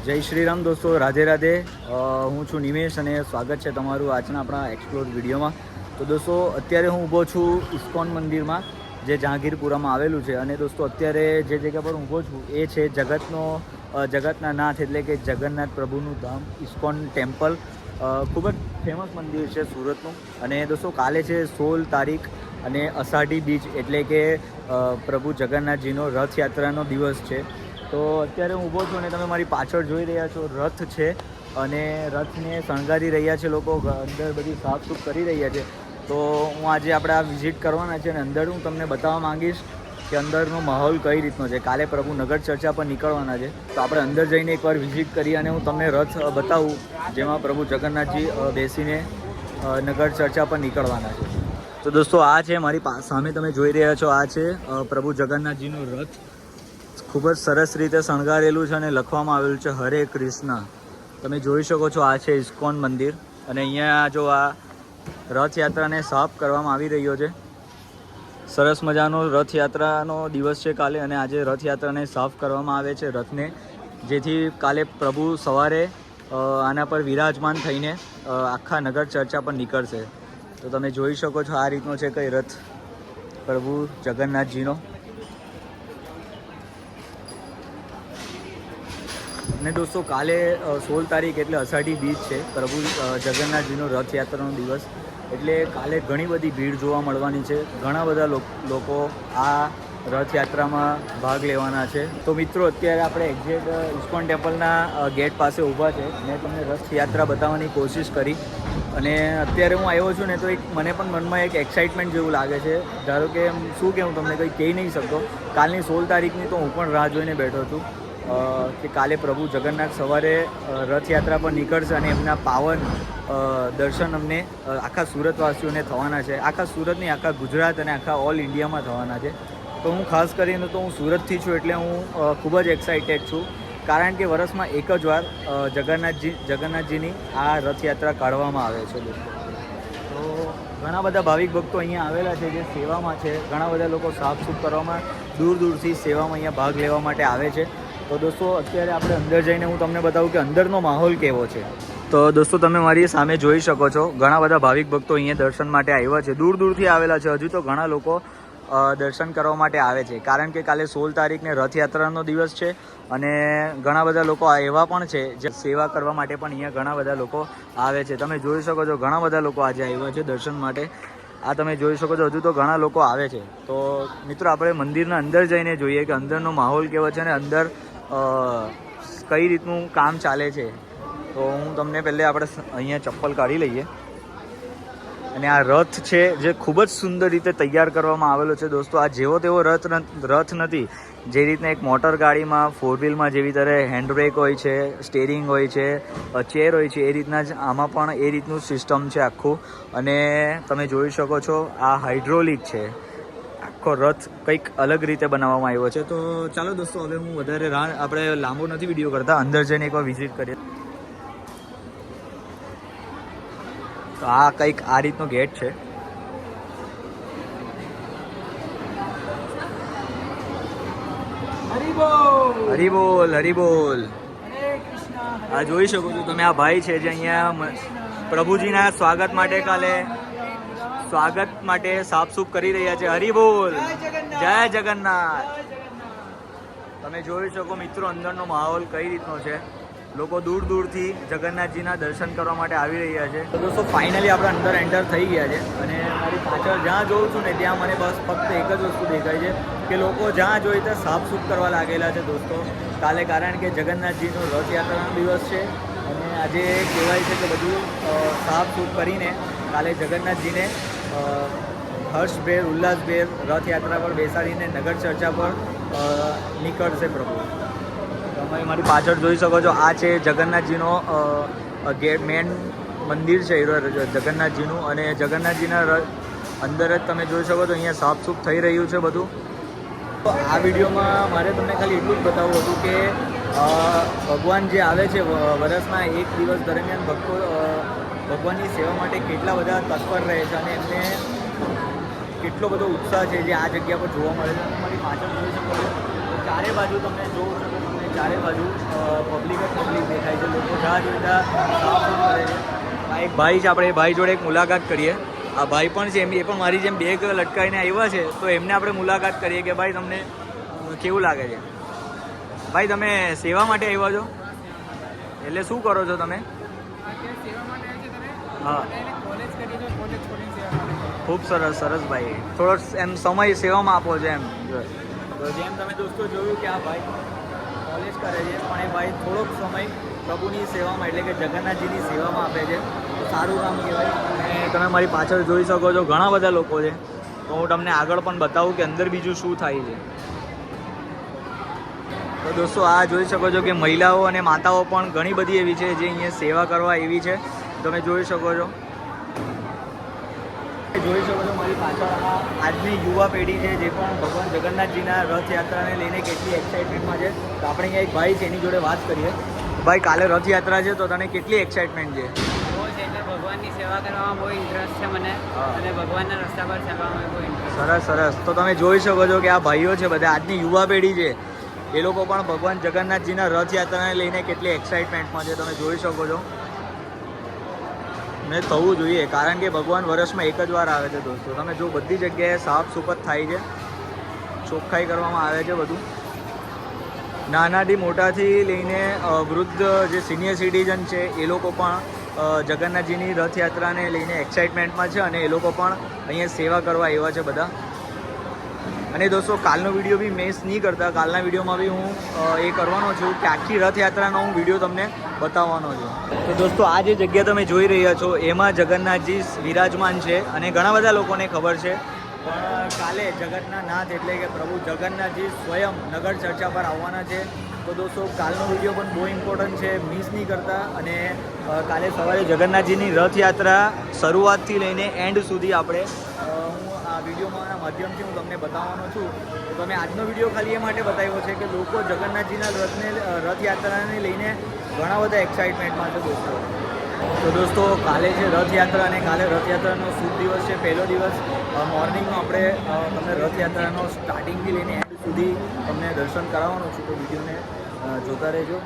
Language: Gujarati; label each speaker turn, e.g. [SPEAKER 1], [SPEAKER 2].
[SPEAKER 1] જય શ્રી રામ દોસ્તો, રાધે રાધે. હું છું નિમેશ અને સ્વાગત છે તમારું આજના આપણા એક્સપ્લોર વિડીયોમાં. તો દોસ્તો, અત્યારે હું ઊભો છું ઇસ્કોન મંદિરમાં, જે જહાંગીરપુરામાં આવેલું છે. અને દોસ્તો, અત્યારે જે જગ્યા પર ઊભો છું એ છે જગતના નાથ એટલે કે જગન્નાથ પ્રભુનું ધામ ઇસ્કોન ટેમ્પલ. ખૂબ જ ફેમસ મંદિર છે સુરતનું. અને દોસ્તો, કાલે છે 16 તારીખ અને અષાઢી બીજ એટલે કે પ્રભુ જગન્નાથજીનો રથયાત્રાનો દિવસ છે. તો અત્યારે હું ઊભો છું અને તમે મારી પાછળ જોઈ રહ્યા છો રથ છે અને રથને શણગારી રહ્યા છે લોકો, અંદર બધી સાફસૂફ કરી રહ્યા છે. તો હું આજે આપણે આ વિઝિટ કરવાના છે અને અંદર હું તમને બતાવવા માંગીશ કે અંદરનો માહોલ કઈ રીતનો છે. કાલે પ્રભુ નગર ચર્ચા પર નીકળવાના છે, તો આપણે અંદર જઈને એકવાર વિઝિટ કરી અને હું તમને રથ બતાવું જેમાં પ્રભુ જગન્નાથજી બેસીને નગર ચર્ચા પર નીકળવાના છે. તો દોસ્તો, આ છે મારી સામે તમે જોઈ રહ્યા છો, આ છે પ્રભુ જગન્નાથજીનો રથ. ખૂબ જ સરસ રીતે શણગારેલું છે અને લખવામાં આવેલું છે હરે કૃષ્ણ. તમે જોઈ શકો છો, આ છે ઇસ્કોન મંદિર. અને અહીંયા જો આ રથયાત્રાને સાફ કરવામાં આવી રહ્યો છે. સરસ મજાનો રથયાત્રાનો દિવસ છે કાલે, અને આજે રથયાત્રાને સાફ કરવામાં આવે છે રથને, જેથી કાલે પ્રભુ સવારે આના પર વિરાજમાન થઈને આખા નગર ચર્ચા પર નીકળશે. તો તમે જોઈ શકો છો, આ રીતનો છે કઈ રથ પ્રભુ જગન્નાથજીનો. અને દોસ્તો, કાલે 16 તારીખ એટલે અષાઢી બીજ છે, પ્રભુ જગન્નાથજીનો રથયાત્રાનો દિવસ. એટલે કાલે ઘણી બધી ભીડ જોવા મળવાની છે. ઘણા બધા લોકો આ રથયાત્રામાં ભાગ લેવાના છે. તો મિત્રો, અત્યારે આપણે એક્ઝેક્ટ ઇસ્કોન ટેમ્પલના ગેટ પાસે ઊભા છે. મેં તમને રથયાત્રા બતાવવાની કોશિશ કરી અને અત્યારે હું આવ્યો છું ને, તો મને પણ મનમાં એક એક્સાઇટમેન્ટ જેવું લાગે છે. ધારો કે શું કે હું તમને કંઈ કહી નહીં શકતો. કાલની 16 તારીખની તો હું પણ રાહ જોઈને બેઠો છું કે કાલે પ્રભુ જગન્નાથ સવારે રથયાત્રા પર નીકળશે અને એમના પાવન દર્શન અમને આખા સુરતવાસીઓને થવાના છે. આખા સુરત નહીં, આખા ગુજરાત અને આખા ઓલ ઇન્ડિયામાં થવાના છે. તો હું ખાસ કરીને તો હું સુરતથી છું એટલે હું ખૂબ જ એક્સાઇટેડ છું, કારણ કે વર્ષમાં એક જ વાર જગન્નાથજીની આ રથયાત્રા કાઢવામાં આવે છે દોસ્તો. તો ઘણા બધા ભાવિક ભક્તો અહીંયા આવેલા છે જે સેવામાં છે. ઘણા બધા લોકો સાફસૂફ કરવામાં દૂર દૂરથી સેવામાં અહીંયા ભાગ લેવા માટે આવે છે. તો દોસ્તો, અત્યારે આપણે અંદર જઈને હું તમને બતાવું કે અંદરનો માહોલ કેવો છે. તો દોસ્તો, તમે મારી સામે જોઈ શકો છો, ઘણા બધા ભાવિક ભક્તો અહીંયા દર્શન માટે આવ્યા છે, દૂર દૂરથી આવેલા છે. હજુ તો ઘણા લોકો દર્શન કરવા માટે આવે છે, કારણ કે કાલે 16 તારીખને રથયાત્રાનો દિવસ છે. અને ઘણા બધા લોકો એવા પણ છે જે સેવા કરવા માટે પણ અહીંયા ઘણા બધા લોકો આવે છે. તમે જોઈ શકો છો, ઘણા બધા લોકો આજે આવ્યા છે દર્શન માટે. આ તમે જોઈ શકો છો, હજુ તો ઘણા લોકો આવે છે. તો મિત્રો, આપણે મંદિરના અંદર જઈને જોઈએ કે અંદરનો માહોલ કેવો છે અને અંદર કઈ રીતનું કામ ચાલે છે. તો હું તમને પહેલે આપણે અહીંયા ચપ્પલ કાઢી લઈએ. અને આ રથ છે જે ખૂબ જ સુંદર રીતે તૈયાર કરવામાં આવેલો છે દોસ્તો. આ જેવો તેવો રથ નથી. જે રીતના એક મોટર ગાડીમાં 4 વ્હીલમાં જેવી તરહ હેન્ડબ્રેક હોય છે, સ્ટેરિંગ હોય છે, ચેર હોય છે, એ રીતના જ આમાં પણ એ રીતનું સિસ્ટમ છે આખું. અને તમે જોઈ શકો છો, આ હાઇડ્રોલિક છે. આખો રથ કંઈક અલગ રીતે બનાવવામાં આવ્યો છે. તો ચાલો દોસ્તો, હવે હું વધારે આપણે લાંબો નથી વિડીયો કરતા, અંદર જઈને એકવાર વિઝિટ કરીએ. તો આ કંઈક આ રીતનો ગેટ છે. હરિબોલ હરિબોલ. આ જોઈ શકો છો તમે, આ ભાઈ છે જે અહીંયા પ્રભુજીના સ્વાગત માટે સાફસૂફ કરી રહ્યા છે. હરિબોલ, જય જગન્નાથ. તમે જોઈ શકો મિત્રો, અંદરનો માહોલ કઈ રીતનો છે. લોકો દૂર દૂરથી જગન્નાથજીના દર્શન કરવા માટે આવી રહ્યા છે. તો દોસ્તો, ફાઇનલી આપણે અંદર એન્ટર થઈ ગયા છે. અને મારી પાછળ જ્યાં જોઉં છું ને, ત્યાં મને બસ ફક્ત એક જ વસ્તુ દેખાય છે કે લોકો જ્યાં જોઈએ ત્યાં સાફસૂફ કરવા લાગેલા છે દોસ્તો કાલે, કારણ કે જગન્નાથજીનો રથયાત્રાનો દિવસ છે. અને આજે કહેવાય છે કે બધું સાફસૂફ કરીને કાલે જગન્નાથજીને હર્ષભેર ઉલ્લાસભેર રથયાત્રા પર બેસાડીને નગર ચર્ચા પર નીકળશે પ્રભુ. તમે મારી પાછળ જોઈ શકો છો, આ છે જગન્નાથજીનો ગેટ, મેન મંદિર છે જગન્નાથજીનું. અને જગન્નાથજીના અંદર જ તમે જોઈ શકો છો, અહીંયા સાફસૂફ થઈ રહ્યું છે બધું. તો આ વિડીયોમાં મારે તમને ખાલી એટલું જ બતાવવું હતું કે ભગવાન જે આવે છે વર્ષના એક દિવસ દરમિયાન, ભક્તો ભગવાનની સેવા માટે કેટલા બધા તત્પર રહે છે અને એમને કેટલો બધો ઉત્સાહ છે જે આ જગ્યા પર જોવા મળે છે. તમારી પાછળ જોઈ શકો છો, ચારે બાજુ તમને જોવું છો, તમને ચારે બાજુ પબ્લિક જ પબ્લિક રાહ જોઈતા સાફ સૂફ કરે છે. આ એક ભાઈ છે, આપણે એ ભાઈ જોડે એક મુલાકાત કરીએ. આ ભાઈ પણ છે, એ પણ મારી જેમ બેગ લટકાવીને આવ્યા છે, તો એમને આપણે મુલાકાત કરીએ કે ભાઈ તમને કેવું લાગે છે. ભાઈ તમે સેવા માટે આવ્યા છો, એટલે શું કરો છો તમે? હા, ખૂબ સરસ સરસ ભાઈ, થોડો એમ સમય સેવામાં આપો છો એમ. તો જેમ તમે દોસ્તો જોયું કે આ ભાઈ કોલેજ કરે છે, પણ એ ભાઈ થોડોક સમય પ્રભુની સેવામાં એટલે કે જગન્નાથજીની સેવામાં આપે છે, તો સારું કામ કહેવાય. અને તમે મારી પાછળ જોઈ શકો છો ઘણા બધા લોકો છે, તો હું તમને આગળ પણ બતાવું કે અંદર બીજું શું થાય છે. તો દોસ્તો આ જોઈ શકો છો કે મહિલાઓ અને માતાઓ પણ ઘણી બધી એવી છે જે અહીંયા સેવા કરવા એવી છે, તમે જોઈ શકો છો. જોઈ શકો છો મારી પાછળ આજની યુવા પેઢી છે જે પણ ભગવાન જગન્નાથજીના રથયાત્રાને લઈને કેટલી એક્સાઇટમેન્ટમાં છે. તો આપણે અહીંયા એક ભાઈ છે એની જોડે વાત કરીએ. ભાઈ કાલે રથયાત્રા છે, તો તને કેટલી એક્સાઇટમેન્ટ છે?
[SPEAKER 2] એટલે ભગવાનની સેવા કરવામાં બહુ ઇન્ટરેસ્ટ છે મને, અને ભગવાનના રસ્તા પર ચાલવામાં બહુ ઇન્ટરેસ્ટ.
[SPEAKER 1] સરસ સરસ. તો તમે જોઈ શકો છો કે આ ભાઈઓ છે બધા આજની યુવા પેઢી છે, એ લોકો પણ ભગવાન જગન્નાથજીના રથયાત્રાને લઈને કેટલી એક્સાઇટમેન્ટમાં છે, તમે જોઈ શકો છો. ને થવું જોઈએ, કારણ કે ભગવાન વર્ષમાં એક જ વાર આવે છે દોસ્તો. તમે જો બધી જગ્યાએ સાફ સુફત થાય છે, ચોખ્ખાઈ કરવામાં આવે છે બધું. નાનાથી મોટાથી લઈને વૃદ્ધ જે સિનિયર સિટીઝન છે એ લોકો પણ જગન્નાથજીની રથયાત્રાને લઈને એક્સાઇટમેન્ટમાં છે, અને એ લોકો પણ અહીંયા સેવા કરવા આવ્યા છે બધા. અને દોસ્તો કાલનો વિડીયો બી મિસ નહીં કરતા. કાલના વિડીયોમાં બી હું એ કરવાનો છું કે આખી રથયાત્રાનો હું વિડીયો તમને બતાવવાનો છું. તો દોસ્તો આ જે જગ્યા તમે જોઈ રહ્યા છો એમાં જગન્નાથજી વિરાજમાન છે, અને ઘણા બધા લોકોને ખબર છે. પણ કાલે જગતના નાથ એટલે કે પ્રભુ જગન્નાથજી સ્વયં નગર ચર્ચા પર આવવાના છે. તો દોસ્તો કાલનો વિડીયો પણ બહુ ઇમ્પોર્ટન્ટ છે, મિસ નહીં કરતા. અને કાલે સવારે જગન્નાથજીની રથયાત્રા શરૂઆતથી લઈને એન્ડ સુધી આપણે આ વિડીયોના માધ્યમથી હું તમને બતાવવાનો છું. તો તમે આજનો વિડીયો ખાલી એ માટે બતાવ્યો છે કે લોકો જગન્નાથજીના રથયાત્રાને લઈને ઘણા બધા એક્સાઇટમેન્ટમાં છે દોસ્તો. તો દોસ્તો કાલે છે રથયાત્રા, અને કાલે રથયાત્રાનો શુભ દિવસ છે. પહેલો દિવસ મોર્નિંગમાં આપણે તમને રથયાત્રાનો સ્ટાર્ટિંગથી લઈને એન્ડ સુધી તમને દર્શન કરાવવાનું છું. તો વિડીયોને જોતા રહેજો.